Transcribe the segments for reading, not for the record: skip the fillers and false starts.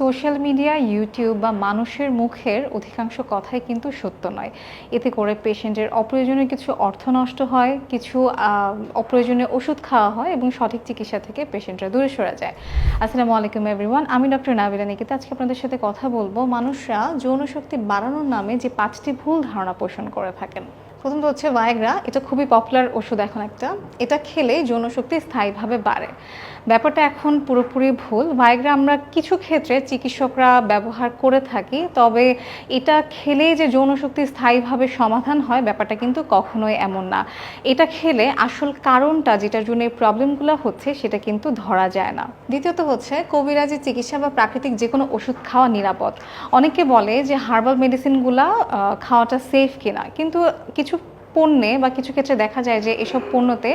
Social media, YouTube বা মানুষের মুখের অধিকাংশ কথাই কিন্তু সত্য নয়। এতে করে পেশেন্টের অপ্রয়োজনীয় কিছু অর্থ নষ্ট হয়, কিছু অপ্রয়োজনীয় ওষুধ খাওয়া হয় এবং সঠিক চিকিৎসা থেকে পেশেন্টরা দূরে সরে যায়। আসসালামু আলাইকুম এভরিওয়ান, আমি ডক্টর নাবিলা নিকিতা। আজকে আপনাদের সাথে কথা বলবো মানুষরা যৌন শক্তি বাড়ানোর নামে যে 5টি ভুল ধারণা পোষণ করে থাকেন। প্রথমত হচ্ছে ভায়াগ্রা। এটা খুবই পপুলার ওষুধ এখন একটা। এটা খেলে যৌন শক্তি স্থায়ীভাবে বাড়ে। ব্যাপারটা এখন পুরোপুরি ভুল। ভায়াগ্রা আমরা কিছু ক্ষেত্রে চিকিৎসকরা ব্যবহার করে থাকি, তবে এটা খেলেই যে যৌন শক্তি স্থায়ীভাবে সমাধান হয় ব্যাপারটা কিন্তু কখনোই এমন না। এটা খেলে আসল কারণটা যেটার জন্য এই প্রবলেমগুলো হচ্ছে সেটা কিন্তু ধরা যায় না। দ্বিতীয়ত হচ্ছে কবিরাজি চিকিৎসা বা প্রাকৃতিক যে কোনো ওষুধ খাওয়া নিরাপদ। অনেকে বলে যে হার্বাল মেডিসিনগুলো খাওয়াটা সেফ কিনা, কিন্তু কিছু পণ্যে বা কিছু ক্ষেত্রে দেখা যায় যে এসব পণ্যতে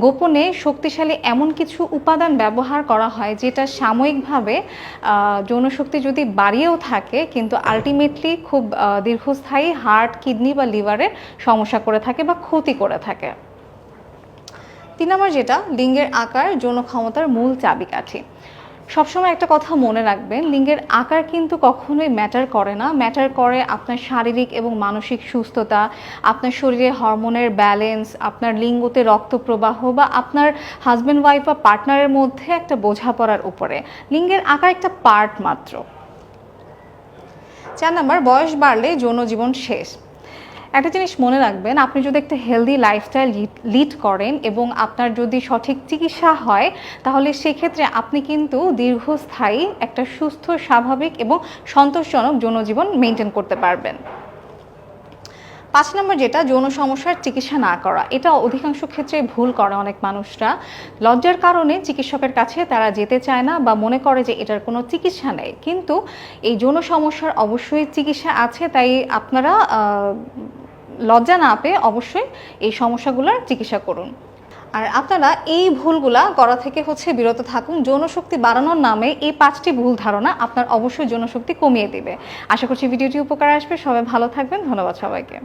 গোপনে শক্তিশালী এমন কিছু উপাদান ব্যবহার করা হয় যেটা সাময়িকভাবে যৌনশক্তি যদি বাড়িয়েও থাকে কিন্তু আলটিমেটলি খুব দীর্ঘস্থায়ী হার্ট, কিডনি বা লিভারের সমস্যা করে থাকে বা ক্ষতি করে থাকে। 3 নম্বর যেটা, লিঙ্গের আকার যৌন ক্ষমতার মূল চাবিকাঠি। সবসময় একটা কথা মনে রাখবেন, লিঙ্গের আকার কিন্তু কখনোই ম্যাটার করে না। ম্যাটার করে আপনার শারীরিক এবং মানসিক সুস্থতা, আপনার শরীরে হরমোনের ব্যালেন্স, আপনার লিঙ্গতে রক্ত প্রবাহ বা আপনার হাজব্যান্ড ওয়াইফ বা পার্টনারের মধ্যে একটা বোঝাপড়ার উপরে। লিঙ্গের আকার একটা পার্ট মাত্র। 4 নম্বর, বয়স বাড়লে যৌন জীবন শেষ। একটা জিনিস মনে রাখবেন, আপনি যদি একটা হেলদি লাইফস্টাইল লিড করেন এবং আপনার যদি সঠিক চিকিৎসা হয় তাহলে সেক্ষেত্রে আপনি কিন্তু দীর্ঘস্থায়ী একটা সুস্থ, স্বাভাবিক এবং সন্তোষজনক যৌন জীবন মেনটেন করতে পারবেন। 5 নম্বর যেটা, যৌন সমস্যার চিকিৎসা না করা। এটা অধিকাংশ ক্ষেত্রে ভুল করে অনেক মানুষরা। লজ্জার কারণে চিকিৎসকের কাছে তারা যেতে চায় না বা মনে করে যে এটার কোনো চিকিৎসা নেই, কিন্তু এই যৌন সমস্যার অবশ্যই চিকিৎসা আছে। তাই আপনারা লজ্জা না পেয়ে অবশ্যই এই সমস্যাগুলোর চিকিৎসা করুন। আর আপনারা এই ভুলগুলা করা থেকে বিরত থাকুন। যৌনশক্তি বাড়ানোর নামে এই 5টি ভুল ধারণা আপনার অবশ্যই যৌনশক্তি কমিয়ে দেবে। আশা করছি ভিডিওটি উপকার আসবে। সবাই ভালো থাকবেন। ধন্যবাদ সবাইকে।